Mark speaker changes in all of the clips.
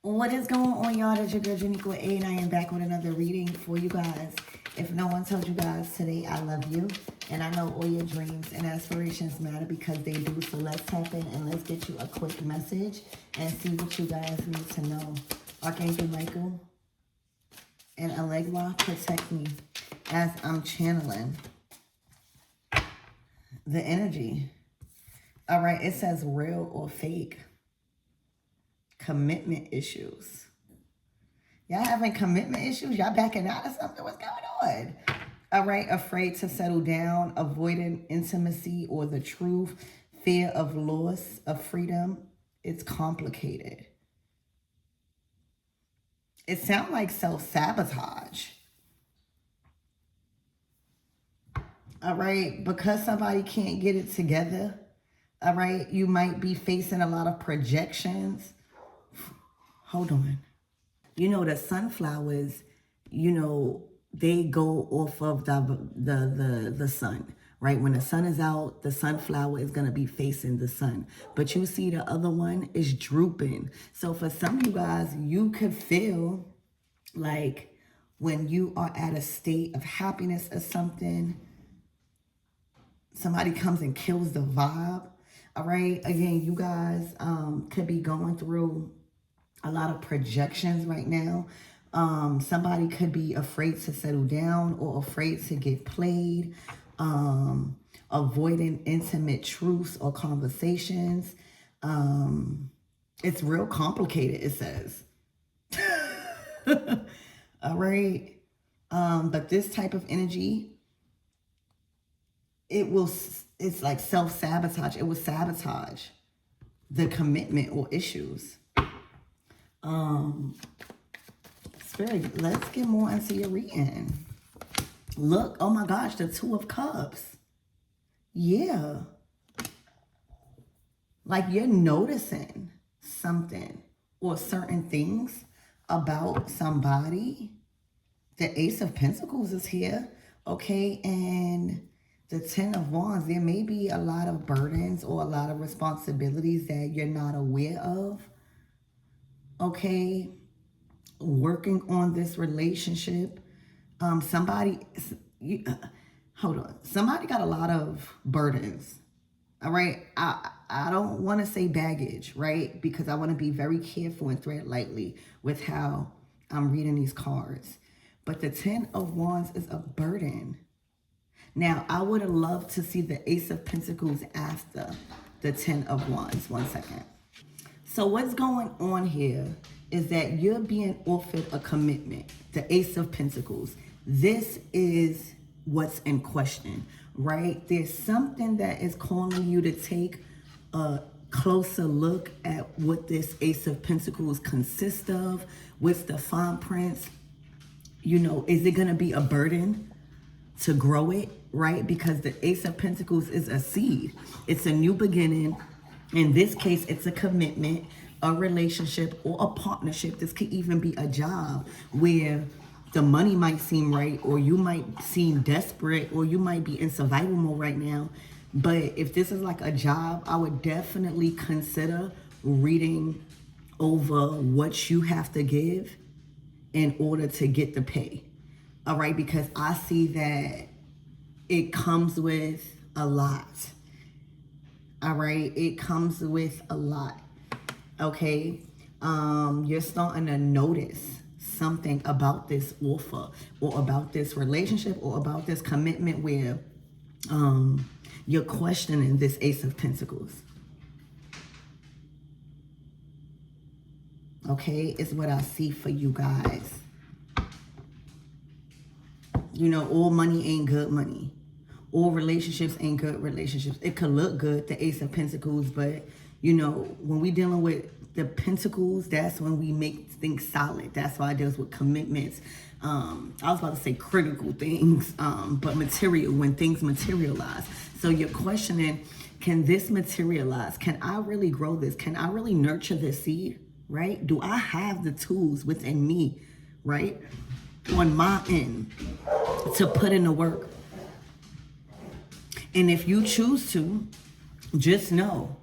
Speaker 1: What is going on, y'all? It's your girl Janiqua A, and I am back with another reading for you guys. If no one told you guys today, I love you. And I know all your dreams and aspirations matter because they do. So let's tap in and let's get you a quick message and see what you guys need to know. Archangel Michael and Allegra, protect me as I'm channeling the energy. All right, it says real or fake. Commitment issues. Y'all having commitment issues? Y'all backing out of something? What's going on? All right, afraid to settle down, avoiding intimacy or the truth, fear of loss of freedom. It's complicated. It sounds like self-sabotage. All right, because somebody can't get it together. All right, you might be facing a lot of projections. Hold on. You know, the sunflowers, you know, they go off of the sun, right? When the sun is out, the sunflower is going to be facing the sun. But you see the other one is drooping. So for some of you guys, you could feel like when you are at a state of happiness or something, somebody comes and kills the vibe. All right. Again, you guys could be going through a lot of projections right now. Somebody could be afraid to settle down or afraid to get played, avoiding intimate truths or conversations. It's real complicated, it says. All right. But this type of energy, it's like self-sabotage. It will sabotage the commitment or issues. Spirit, let's get more into your reading. Look, oh my gosh, the Two of Cups. Yeah. Like you're noticing something or certain things about somebody. The Ace of Pentacles is here, okay? And the Ten of Wands, there may be a lot of burdens or a lot of responsibilities that you're not aware of. Okay, working on this relationship. Somebody got a lot of burdens. All right, I don't want to say baggage, right? Because I want to be very careful and tread lightly with how I'm reading these cards. But the Ten of Wands is a burden. Now, I would have loved to see the Ace of Pentacles after the Ten of Wands. One second. So what's going on here is that you're being offered a commitment, the Ace of Pentacles. This is what's in question, right? There's something that is calling you to take a closer look at what this Ace of Pentacles consists of. What's the fine print? You know, is it going to be a burden to grow it, right? Because the Ace of Pentacles is a seed. It's a new beginning. In this case, it's a commitment, a relationship, or a partnership. This could even be a job where the money might seem right, or you might seem desperate, or you might be in survival mode right now. But if this is like a job, I would definitely consider reading over what you have to give in order to get the pay. All right, because I see that it comes with a lot. All right, it comes with a lot. Okay, you're starting to notice something about this offer or about this relationship or about this commitment where you're questioning this Ace of Pentacles. Okay, it's what I see for you guys. You know, all money ain't good money. All relationships ain't good relationships. It could look good, the Ace of Pentacles, but, you know, when we dealing with the Pentacles, that's when we make things solid. That's why it deals with commitments. I was about to say critical things, but material, when things materialize. So you're questioning, can this materialize? Can I really grow this? Can I really nurture this seed, right? Do I have the tools within me, right, on my end to put in the work? And if you choose to, just know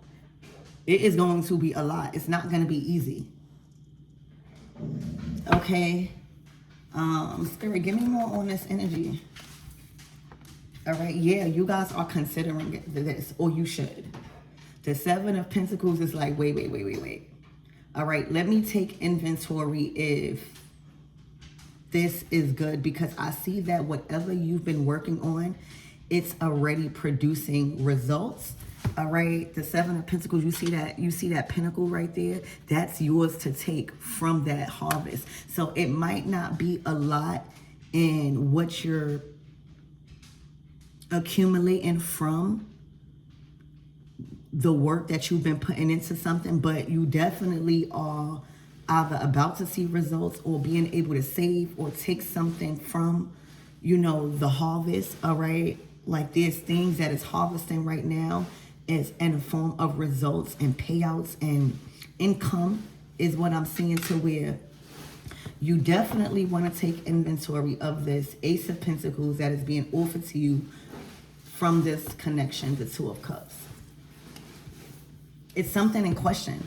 Speaker 1: it is going to be a lot. It's not going to be easy. Okay. Spirit, give me more on this energy. All right. Yeah, you guys are considering this, or you should. The Seven of Pentacles is like, wait. All right. Let me take inventory if this is good, because I see that whatever you've been working on, it's already producing results. All right, the Seven of Pentacles, you see that pinnacle right there? That's yours to take from that harvest. So it might not be a lot in what you're accumulating from the work that you've been putting into something, but you definitely are either about to see results or being able to save or take something from, the harvest. All right, like there's things that is harvesting right now is in the form of results and payouts and income is what I'm seeing, to where you definitely want to take inventory of this Ace of Pentacles that is being offered to you from this connection, the Two of Cups. It's something in question.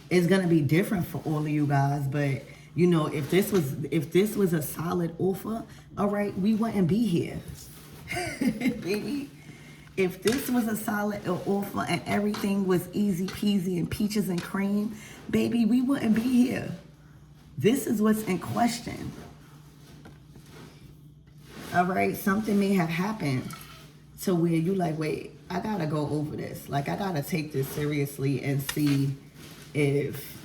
Speaker 1: It's going to be different for all of you guys, but if this was a solid offer, all right, we wouldn't be here. Baby, if this was a solid offer and everything was easy peasy and peaches and cream, baby, we wouldn't be here. This is what's in question. All right, something may have happened to where you like, wait, I gotta go over this. Like, I gotta take this seriously and see if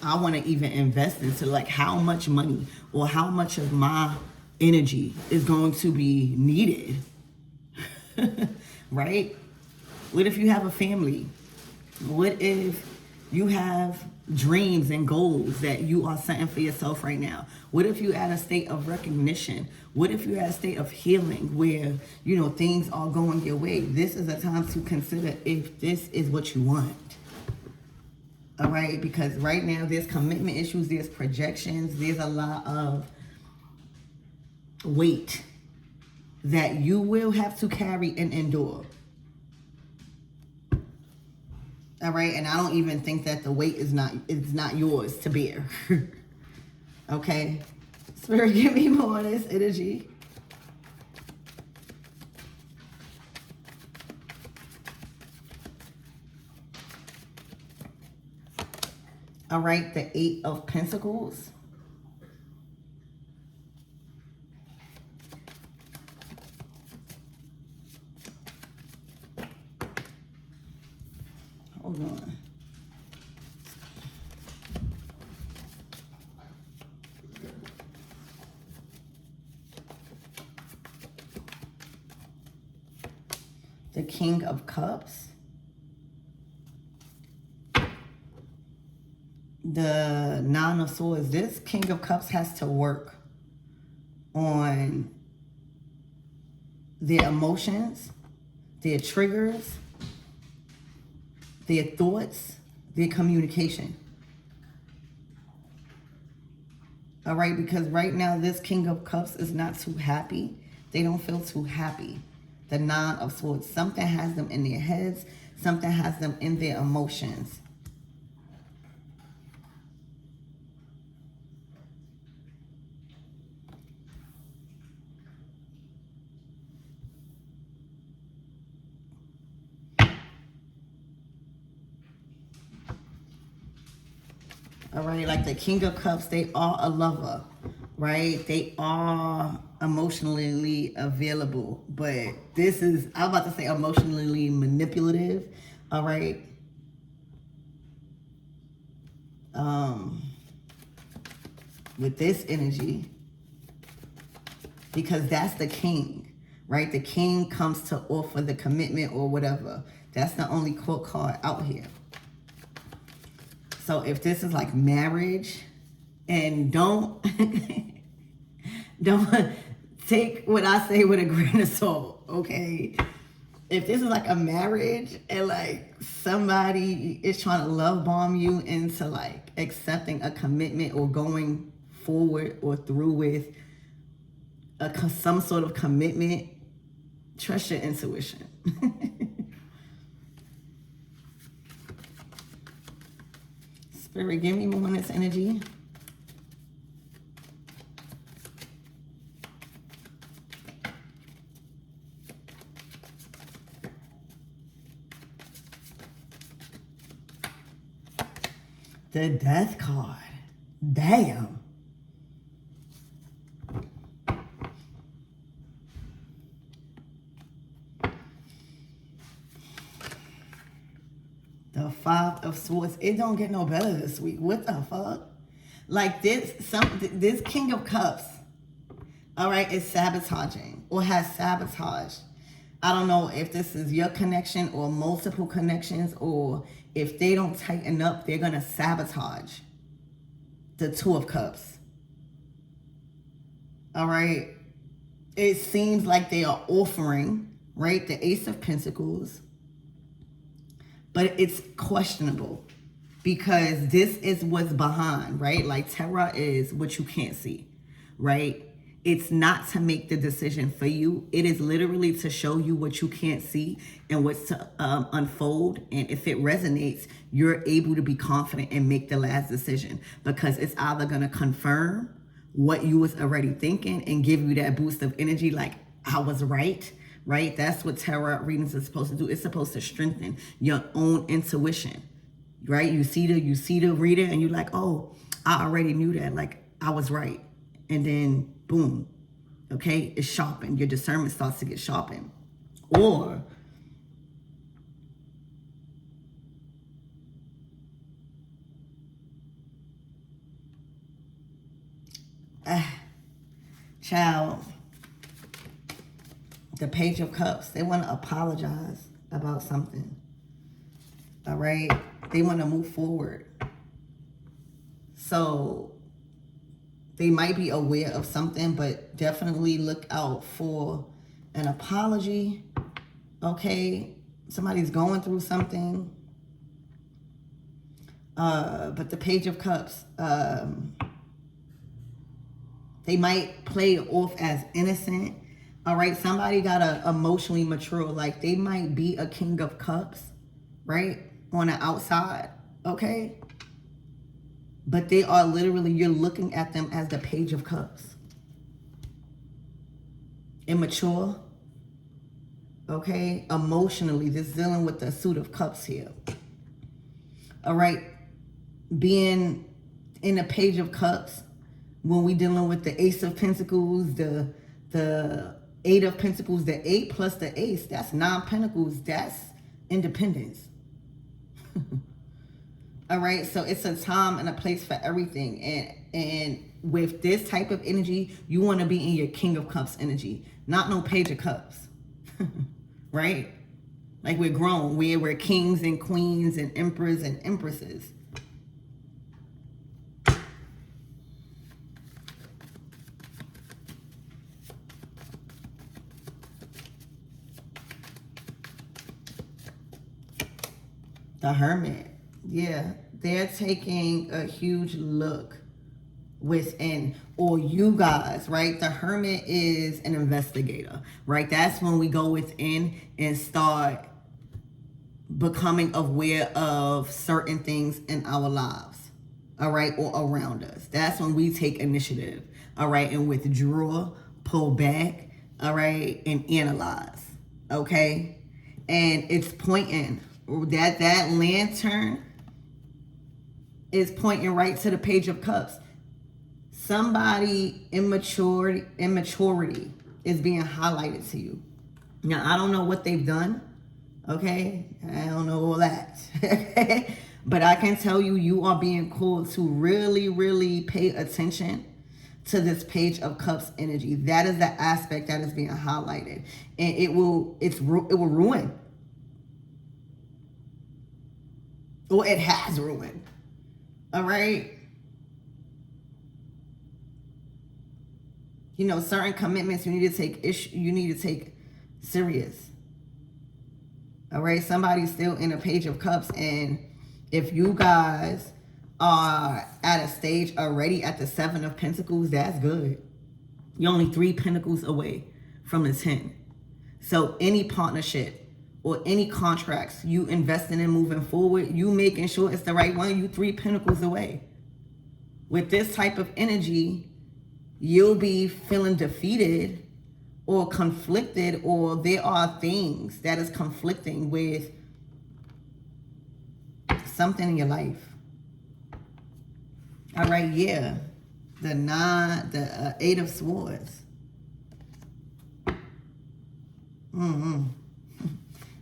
Speaker 1: I want to even invest into, like, how much money or how much of my energy is going to be needed. Right? What if you have a family? What if you have dreams and goals that you are setting for yourself right now? What if you're at a state of recognition? What if you're at a state of healing where, things are going your way? This is a time to consider if this is what you want. All right? Because right now there's commitment issues, there's projections, there's a lot of weight that you will have to carry and endure. All right, and I don't even think that the weight is not yours to bear. Okay, Spirit, give me more of this energy. All right, the Eight of Pentacles. Hold on. The King of Cups. The Nine of Swords. This King of Cups has to work on their emotions, their triggers, their thoughts, their communication. All right, because right now this King of Cups is not too happy. They don't feel too happy. The Nine of Swords. Something has them in their heads. Something has them in their emotions. All right, like the King of Cups, they are a lover, right? They are emotionally available, but this is, I'm about to say emotionally manipulative, all right? With this energy, because that's the king, right? The king comes to offer the commitment or whatever. That's the only court card out here. So if this is like marriage, and don't take what I say with a grain of salt, okay? If this is like a marriage and like somebody is trying to love bomb you into like accepting a commitment or going forward or through with some sort of commitment, trust your intuition. Spirit, give me more on this energy. The Death card. Damn. The Five of Swords. It don't get no better this week. What the fuck? Like this King of Cups, all right, is sabotaging or has sabotaged. I don't know if this is your connection or multiple connections, or if they don't tighten up, they're going to sabotage the Two of Cups. All right. It seems like they are offering, right, the Ace of Pentacles. But it's questionable because this is what's behind, right? Like Terra is what you can't see, right? It's not to make the decision for you. It is literally to show you what you can't see and what's to unfold. And if it resonates, you're able to be confident and make the last decision, because it's either going to confirm what you was already thinking and give you that boost of energy like, I was right, right? That's what tarot readings are supposed to do. It's supposed to strengthen your own intuition, right? You see the reader and you're like, oh, I already knew that. Like, I was right. And then boom, okay, it's sharpened. Your discernment starts to get sharpened. Or child, the Page of Cups, they want to apologize about something. All right, they want to move forward. So they might be aware of something, but definitely look out for an apology. Okay, somebody's going through something. But the Page of Cups, they might play it off as innocent. All right, somebody got to emotionally mature. Like, they might be a King of Cups, right, on the outside, okay? But they are literally, you're looking at them as the Page of Cups. Immature, okay? Emotionally, this dealing with the Suit of Cups here. All right, being in the Page of Cups, when we dealing with the Ace of Pentacles, the Eight of Pentacles, the 8 plus the Ace, that's 9 Pentacles, that's independence. All right, so it's a time and a place for everything. And with this type of energy, you want to be in your King of Cups energy, not no Page of Cups, right? Like, we're grown, we're kings and queens and emperors and empresses. The Hermit, yeah, they're taking a huge look within, or you guys, right? The Hermit is an investigator, right? That's when we go within and start becoming aware of certain things in our lives, all right, or around us. That's when we take initiative, all right, and withdraw, pull back, all right, and analyze, okay? And it's pointing, that lantern is pointing right to the Page of Cups. Somebody immaturity is being highlighted to you. Now, I don't know what they've done, okay? I don't know all that. But I can tell you, you are being called to really, really pay attention to this Page of Cups energy. That is the aspect that is being highlighted. And it will ruin. Or it has ruined. All right? You know, certain commitments you need to take serious. All right? Somebody's still in a Page of Cups, and if you guys are at a stage already at the 7 of Pentacles, that's good. You're only 3 Pentacles away from the 10. So any partnership or any contracts you investing in moving forward, you making sure it's the right one, you 3 pentacles away. With this type of energy, you'll be feeling defeated or conflicted, or there are things that is conflicting with something in your life. All right, yeah. The 8 of Swords.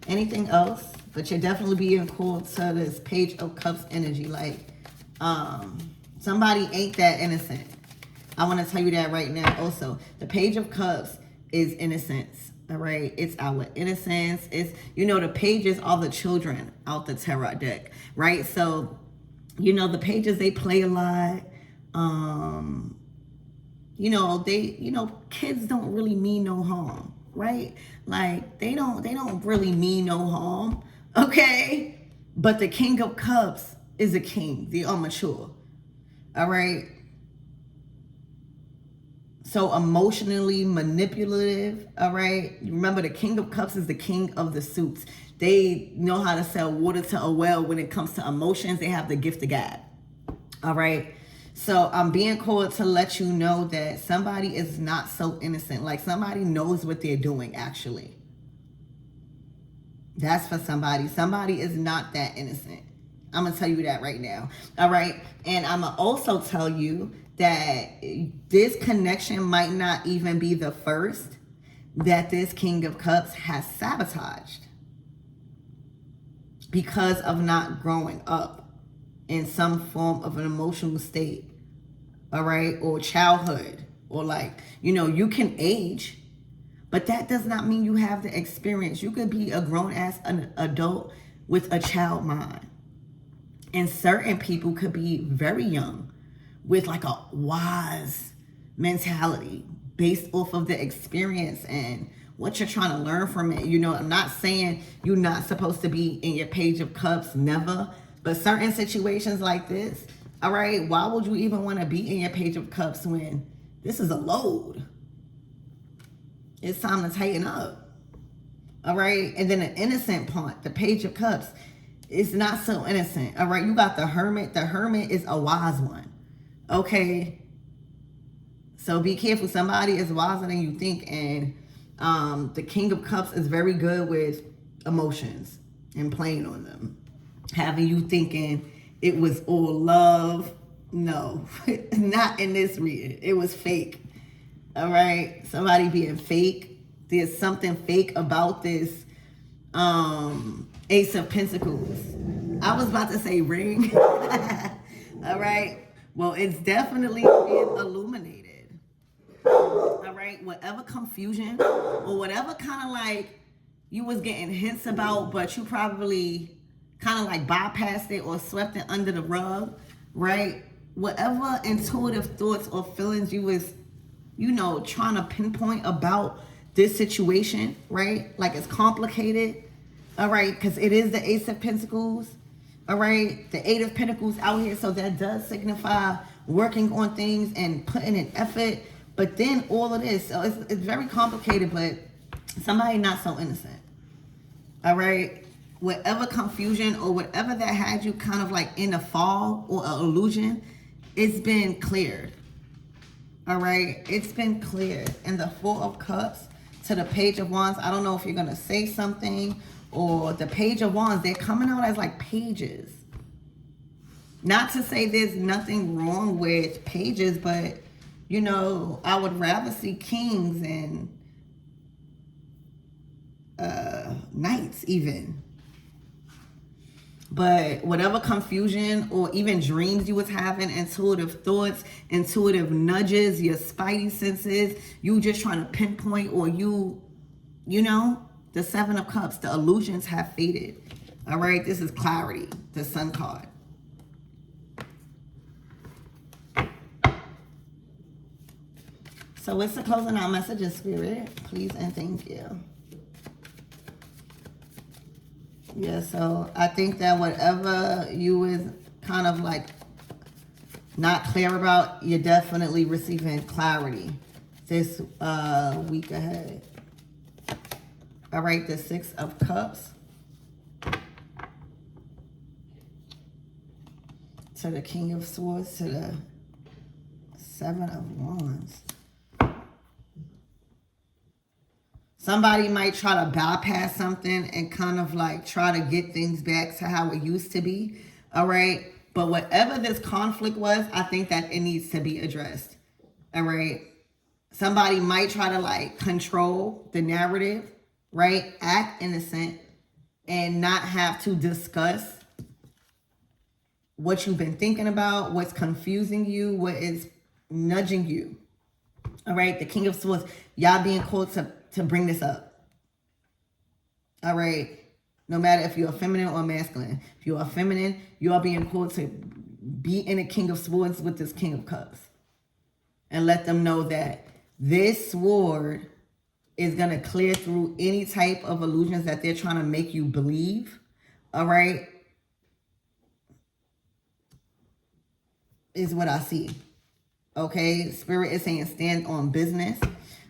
Speaker 1: Anything else? But you're definitely being called to this Page of Cups energy. Like, somebody ain't that innocent. I want to tell you that right now also. The Page of Cups is innocence. All right? It's our innocence. It's, you know, the pages are the children out the tarot deck. Right? So, you know, the pages, they play a lot. You know, kids don't really mean no harm. Right? Like, they don't really mean no harm. Okay? But the King of Cups is a king. They are mature. All right? So emotionally manipulative, all right? Remember, the King of Cups is the king of the suits. They know how to sell water to a well when it comes to emotions. They have the gift of God, all right? So I'm being called to let you know that somebody is not so innocent. Like, somebody knows what they're doing, actually. That's for somebody. Somebody is not that innocent. I'm going to tell you that right now, all right? And I'm going to also tell you that this connection might not even be the first that this King of Cups has sabotaged because of not growing up in some form of an emotional state, all right, or childhood, or like, you know, you can age, but that does not mean you have the experience. You could be a grown-ass adult with a child mind, and certain people could be very young with like a wise mentality based off of the experience and what you're trying to learn from it. You know, I'm not saying you're not supposed to be in your Page of Cups, never. But certain situations like this, all right, why would you even want to be in your Page of Cups when this is a load? It's time to tighten up, all right? And then the innocent part, the Page of Cups, is not so innocent, all right? You got the Hermit. The Hermit is a wise one. Okay, so be careful. Somebody is wiser than you think. And the King of Cups is very good with emotions and playing on them, having you thinking it was all love. No, not in this reading. It was fake. All right, somebody being fake. There's something fake about this Ace of Pentacles. I was about to say ring. All right. Well, it's definitely being illuminated. All right. Whatever confusion or whatever kind of like you was getting hints about, but you probably kind of like bypassed it or swept it under the rug, right? Whatever intuitive thoughts or feelings you was, you know, trying to pinpoint about this situation, right? Like, it's complicated. All right. Because it is the Ace of Pentacles. All right, the 8 of Pentacles out here, so that does signify working on things and putting in effort. But then all of this, so it's very complicated, but somebody not so innocent. All right, whatever confusion or whatever that had you kind of like in a fog or an illusion, it's been cleared. All right, it's been cleared. And the 4 of Cups to the Page of Wands, I don't know if you're going to say something, or the Page of Wands, they're coming out as like pages. Not to say there's nothing wrong with pages, but, you know, I would rather see kings and knights even. But whatever confusion or even dreams you was having, intuitive thoughts, intuitive nudges, your spidey senses, you just trying to pinpoint, or you know, the 7 of Cups, the illusions have faded. All right, this is clarity, the Sun card. So what's the closing out message in spirit? Please and thank you. Yeah, so I think that whatever you was kind of like not clear about, you're definitely receiving clarity this week ahead. All right, the Six of Cups to the King of Swords to the Seven of Wands. Somebody might try to bypass something and kind of like try to get things back to how it used to be. All right. But whatever this conflict was, I think that it needs to be addressed. All right. Somebody might try to like control the narrative, right? Act innocent and not have to discuss what you've been thinking about, what's confusing you, what is nudging you. All right. The King of Swords, y'all being called to bring this up. All right. No matter if you're feminine or masculine. If you are feminine, you are being called to be in a King of Swords with this King of Cups. And let them know that this sword is going to clear through any type of illusions that they're trying to make you believe. All right. Is what I see. Okay. Spirit is saying stand on business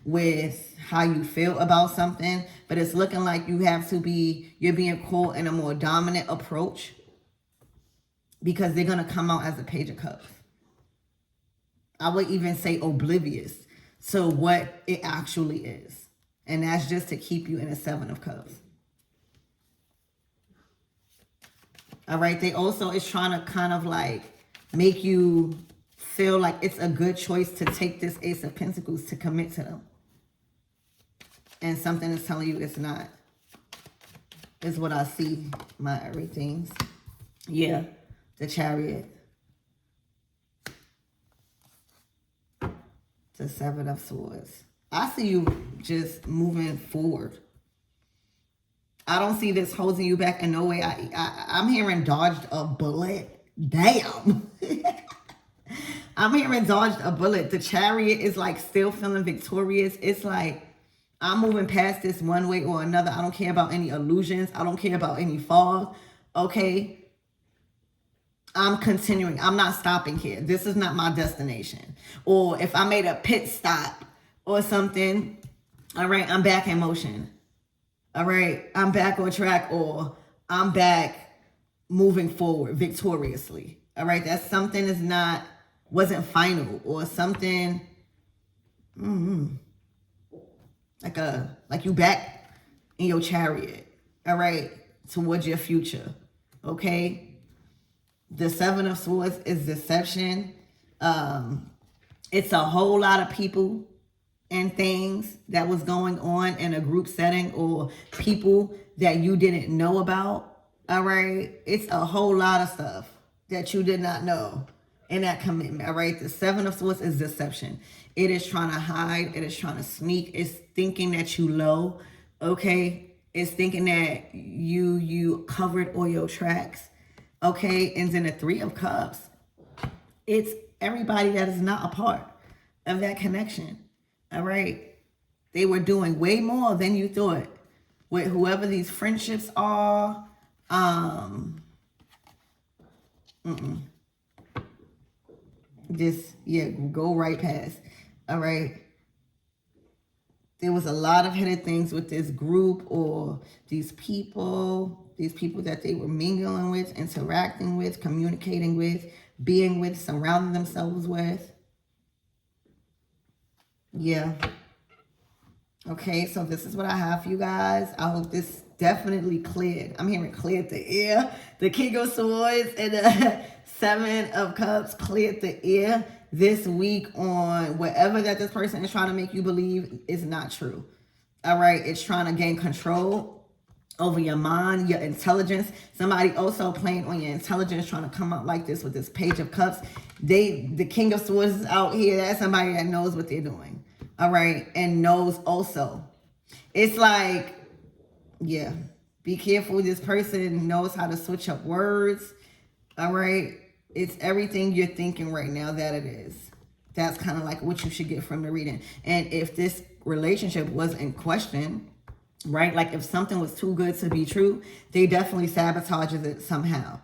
Speaker 1: with how you feel about something, but it's looking like you're being called in a more dominant approach because they're going to come out as a Page of Cups. I would even say oblivious to what it actually is. And that's just to keep you in a Seven of Cups. All right. They also is trying to kind of like make you feel like it's a good choice to take this Ace of Pentacles to commit to them. And something is telling you it's not. Is what I see, my everythings. Yeah, the Chariot. The Seven of Swords. I see you just moving forward. I don't see this holding you back in no way. I'm hearing dodged a bullet. Damn. I'm hearing dodged a bullet. The Chariot is like still feeling victorious. It's like, I'm moving past this one way or another. I don't care about any illusions. I don't care about any fog. Okay. I'm continuing. I'm not stopping here. This is not my destination. Or if I made a pit stop or something, all right, I'm back in motion. All right, I'm back on track, or I'm back moving forward victoriously. All right, that something wasn't final, or something, like you back in your chariot, all right, towards your future, okay? The Seven of Swords is deception. It's a whole lot of people and things that was going on in a group setting, or people that you didn't know about, all right? It's a whole lot of stuff that you did not know in that commitment, all right? The Seven of Swords is deception. It is trying to hide. It is trying to sneak. It's thinking that you low, okay? It's thinking that you covered all your tracks, okay? And then the Three of Cups, it's everybody that is not a part of that connection, all right? They were doing way more than you thought with whoever these friendships are. Just, yeah, go right past, all right? There was a lot of hidden things with this group, or these people that they were mingling with, interacting with, communicating with, being with, surrounding themselves with. Yeah. Okay, so this is what I have for you guys. I hope this definitely cleared. I'm hearing cleared the air. The King of Swords and the Seven of Cups cleared the air this week on whatever that this person is trying to make you believe is not true. All right, it's trying to gain control over your mind, your intelligence. Somebody also playing on your intelligence, trying to come out like this with this Page of Cups. The King of Swords is out here. That's somebody that knows what they're doing. All right, and knows also. It's like, yeah, be careful. This person knows how to switch up words. All right, it's everything you're thinking right now that it is. That's kind of like what you should get from the reading. And if this relationship was in question, right, like if something was too good to be true, they definitely sabotages it somehow.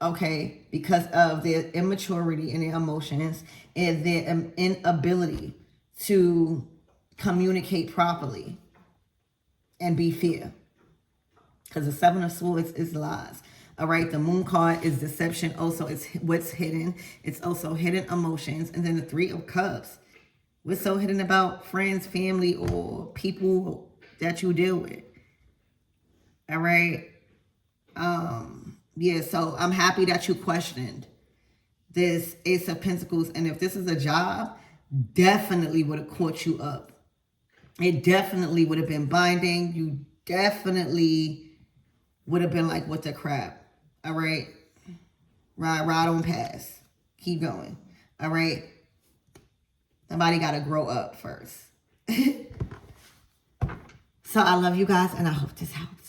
Speaker 1: Okay, because of their immaturity and their emotions and their inability to communicate properly and be fear. Because the Seven of Swords is lies. All right, the Moon card is deception. Also, it's what's hidden. It's also hidden emotions. And then the Three of Cups. What's so hidden about friends, family, or people that you deal with? All right. Yeah, so I'm happy that you questioned this Ace of Pentacles. And if this is a job, definitely would have caught you up. It definitely would have been binding. You definitely would have been like, what the crap? All right. Ride on past. Keep going. All right. Somebody got to grow up first. So I love you guys, and I hope this helps.